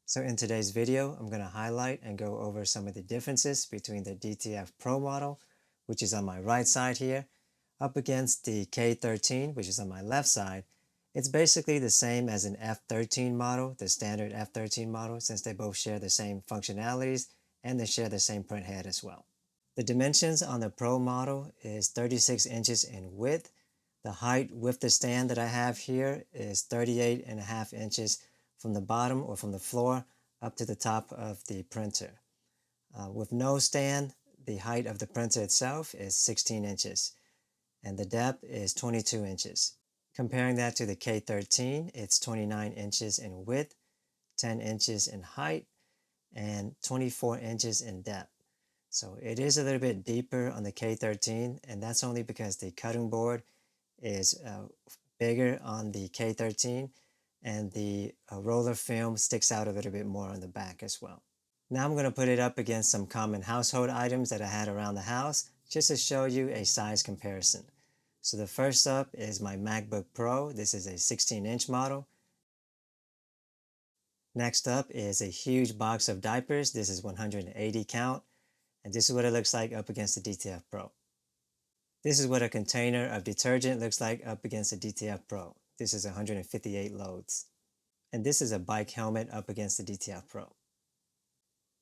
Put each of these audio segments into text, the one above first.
So in today's video, I'm going to highlight and go over some of the differences between the DTF Pro model, which is on my right side here, up against the K13, which is on my left side. It's basically the same as an F13 model, the standard F13 model, since they both share the same functionalities and they share the same print head as well. The dimensions on the Pro model is 36 inches in width. The height with the stand that I have here is 38.5 inches from the bottom or from the floor up to the top of the printer. With no stand, the height of the printer itself is 16 inches and the depth is 22 inches. Comparing that to the K13, it's 29 inches in width, 10 inches in height, and 24 inches in depth. So it is a little bit deeper on the K13, and that's only because the cutting board is bigger on the K13 and the roller film sticks out a little bit more on the back as well. Now I'm going to put it up against some common household items that I had around the house just to show you a size comparison. So the first up is my MacBook Pro. This is a 16-inch model. Next up is a huge box of diapers. This is 180 count. And this is what it looks like up against the DTF Pro. This is what a container of detergent looks like up against the DTF Pro. This is 158 loads. And this is a bike helmet up against the DTF Pro.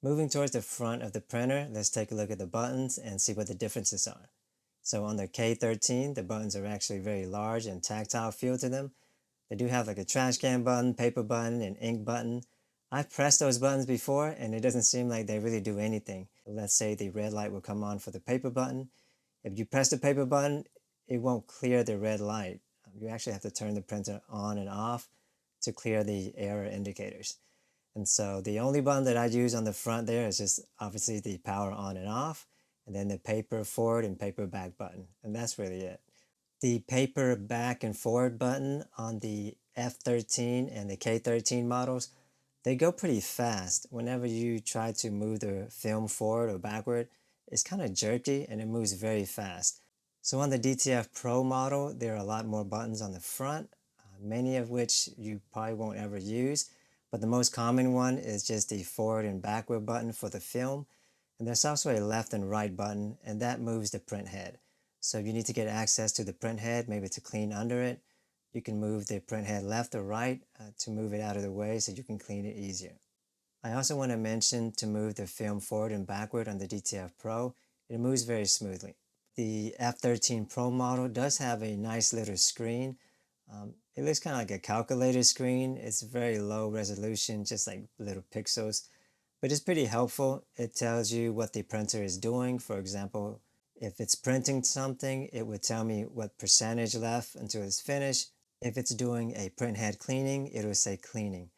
Moving towards the front of the printer, let's take a look at the buttons and see what the differences are. So on the K13, the buttons are actually very large and tactile feel to them. They do have like a trash can button, paper button, and ink button. I've pressed those buttons before and it doesn't seem like they really do anything. Let's say the red light will come on for the paper button. If you press the paper button, it won't clear the red light. You actually have to turn the printer on and off to clear the error indicators. And so the only button that I use on the front there is just obviously the power on and off, and then the paper forward and paper back button. And that's really it. The paper back and forward button on the F13 and the K13 models, they go pretty fast. Whenever you try to move the film forward or backward, it's kind of jerky and it moves very fast. So on the DTF Pro model, there are a lot more buttons on the front, many of which you probably won't ever use, but the most common one is just the forward and backward button for the film. And there's also a left and right button, and that moves the print head. So if you need to get access to the print head, maybe to clean under it, you can move the print head left or right to move it out of the way so you can clean it easier. I also want to mention to move the film forward and backward on the DTF Pro, it moves very smoothly. The F13 Pro model does have a nice little screen. It looks kind of like a calculator screen. It's very low resolution, just like little pixels, but it's pretty helpful. It tells you what the printer is doing. For example, if it's printing something, it would tell me what percentage left until it's finished. If it's doing a print head cleaning, it will say cleaning.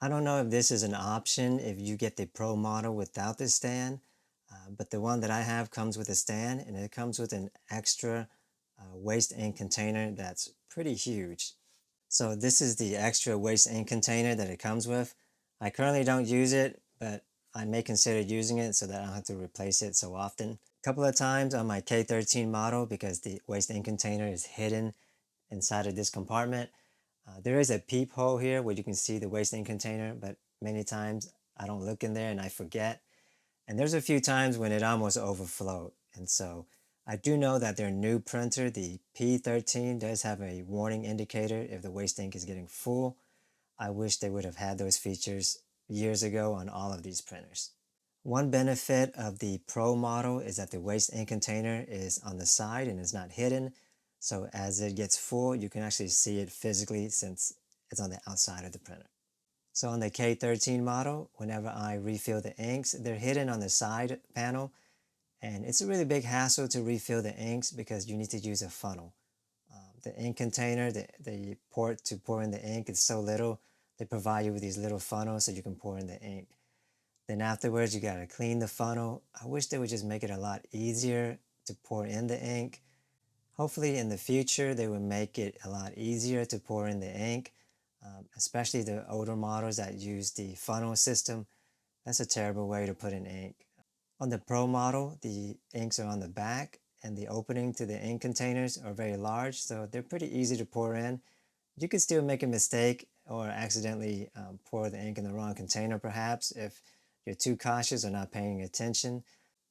I don't know if this is an option if you get the Pro model without the stand, but the one that I have comes with a stand and it comes with an extra waste ink container that's pretty huge. So this is the extra waste ink container that it comes with. I currently don't use it, but I may consider using it so that I don't have to replace it so often. A couple of times on my K13 model, because the waste ink container is hidden inside of this compartment, there is a peephole here where you can see the waste ink container, but many times I don't look in there and I forget. And there's a few times when it almost overflowed. And so I do know that their new printer, the P13, does have a warning indicator if the waste ink is getting full. I wish they would have had those features years ago on all of these printers. One benefit of the Pro model is that the waste ink container is on the side and is not hidden. So as it gets full, you can actually see it physically since it's on the outside of the printer. So on the K13 model, whenever I refill the inks, they're hidden on the side panel. And it's a really big hassle to refill the inks because you need to use a funnel. The ink container, the port to pour in the ink is so little, they provide you with these little funnels so you can pour in the ink. Then afterwards, you gotta clean the funnel. I wish they would just make it a lot easier to pour in the ink. Hopefully in the future, they would make it a lot easier to pour in the ink, especially the older models that use the funnel system. That's a terrible way to put in ink. On the Pro model, the inks are on the back and the opening to the ink containers are very large, so they're pretty easy to pour in. You could still make a mistake or accidentally pour the ink in the wrong container perhaps if you're too cautious or not paying attention.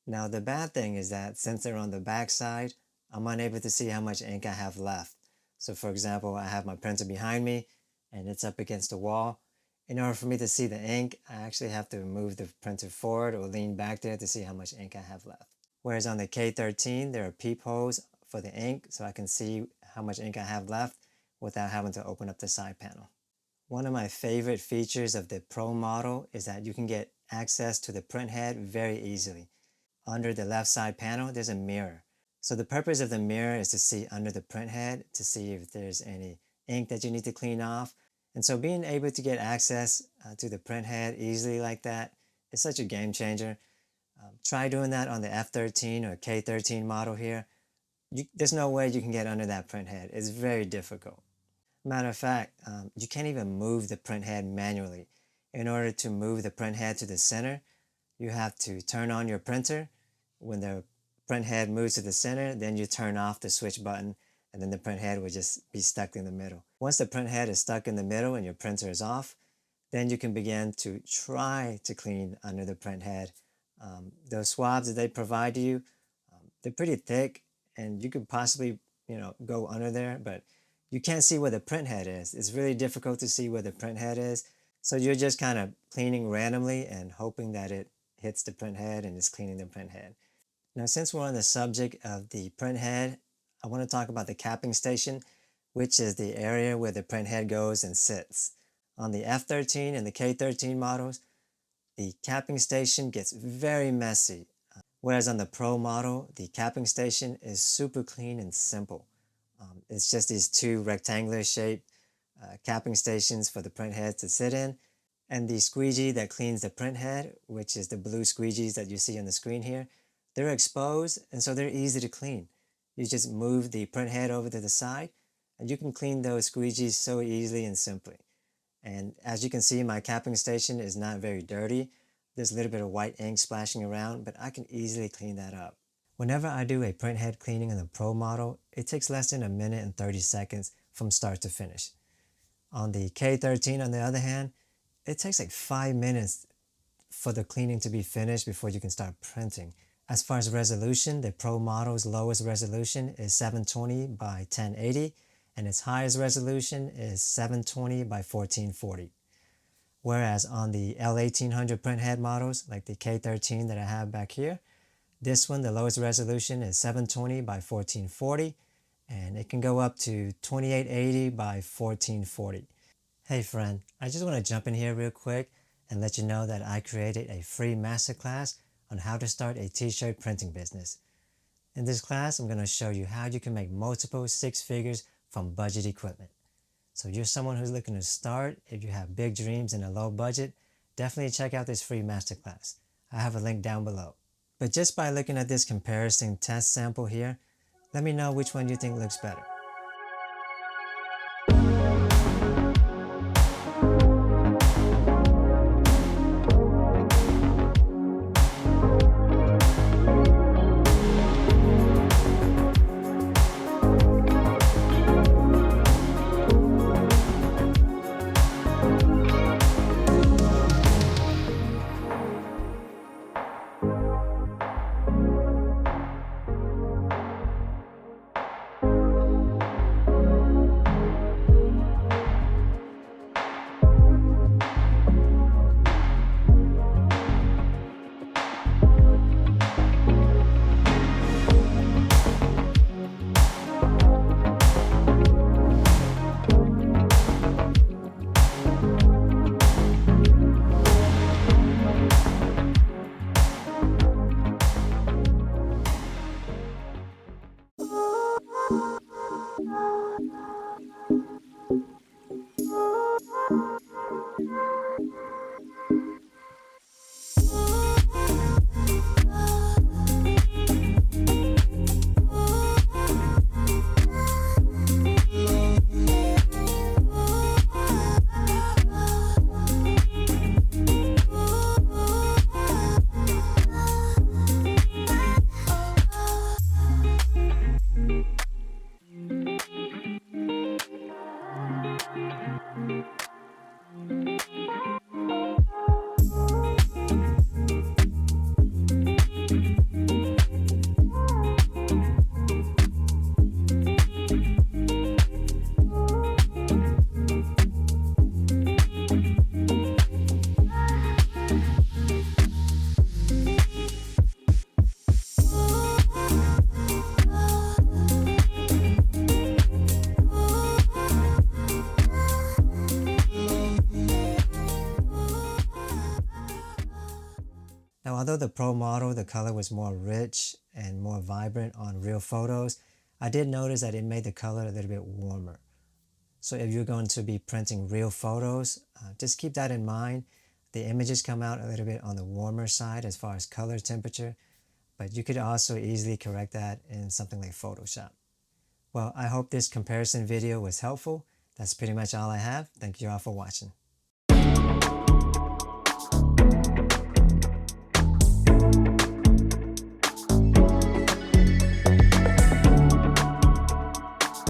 Now the bad thing is that since they're on the back side, I'm unable to see how much ink I have left. So for example, I have my printer behind me and it's up against the wall. In order for me to see the ink, I actually have to move the printer forward or lean back there to see how much ink I have left. Whereas on the K13, there are peepholes for the ink so I can see how much ink I have left without having to open up the side panel. One of my favorite features of the Pro model is that you can get access to the print head very easily. Under the left side panel, there's a mirror. So the purpose of the mirror is to see under the print head to see if there's any ink that you need to clean off. And so being able to get access to the print head easily like that is such a game changer. Try doing that on the F13 or K13 model here. There's no way you can get under that print head. It's very difficult. Matter of fact, you can't even move the print head manually. In order to move the print head to the center, you have to turn on your printer. When the print head moves to the center, then you turn off the switch button and then the print head will just be stuck in the middle. Once the print head is stuck in the middle and your printer is off, then you can begin to try to clean under the print head. Those swabs that they provide you, they're pretty thick and you could possibly, go under there, but you can't see where the print head is. It's really difficult to see where the print head is. So you're just kind of cleaning randomly and hoping that it hits the print head and is cleaning the print head. Now, since we're on the subject of the print head, I want to talk about the capping station, which is the area where the print head goes and sits. On the F13 and the K13 models, the capping station gets very messy, whereas on the Pro model, the capping station is super clean and simple. It's just these two rectangular shaped capping stations for the print head to sit in, and the squeegee that cleans the print head, which is the blue squeegees that you see on the screen here, they're exposed and so they're easy to clean. You just move the print head over to the side and you can clean those squeegees so easily and simply. And as you can see, my capping station is not very dirty. There's a little bit of white ink splashing around, but I can easily clean that up. Whenever I do a print head cleaning on the Pro model, it takes less than 1 minute and 30 seconds from start to finish. On the K13, on the other hand, it takes like 5 minutes for the cleaning to be finished before you can start printing. As far as resolution, the Pro model's lowest resolution is 720 by 1080, and its highest resolution is 720 by 1440. Whereas on the L1800 printhead models, like the K13 that I have back here, this one, the lowest resolution is 720 by 1440, and it can go up to 2880 by 1440. Hey friend, I just want to jump in here real quick and let you know that I created a free masterclass on how to start a t-shirt printing business. In this class, I'm going to show you how you can make multiple six figures from budget equipment. So if you're someone who's looking to start, if you have big dreams and a low budget, definitely check out this free masterclass. I have a link down below. But just by looking at this comparison test sample here, let me know which one you think looks better. Now, although the Pro model, the color was more rich and more vibrant on real photos, I did notice that it made the color a little bit warmer. So if you're going to be printing real photos, just keep that in mind. The images come out a little bit on the warmer side as far as color temperature, but you could also easily correct that in something like Photoshop. Well, I hope this comparison video was helpful. That's pretty much all I have. Thank you all for watching.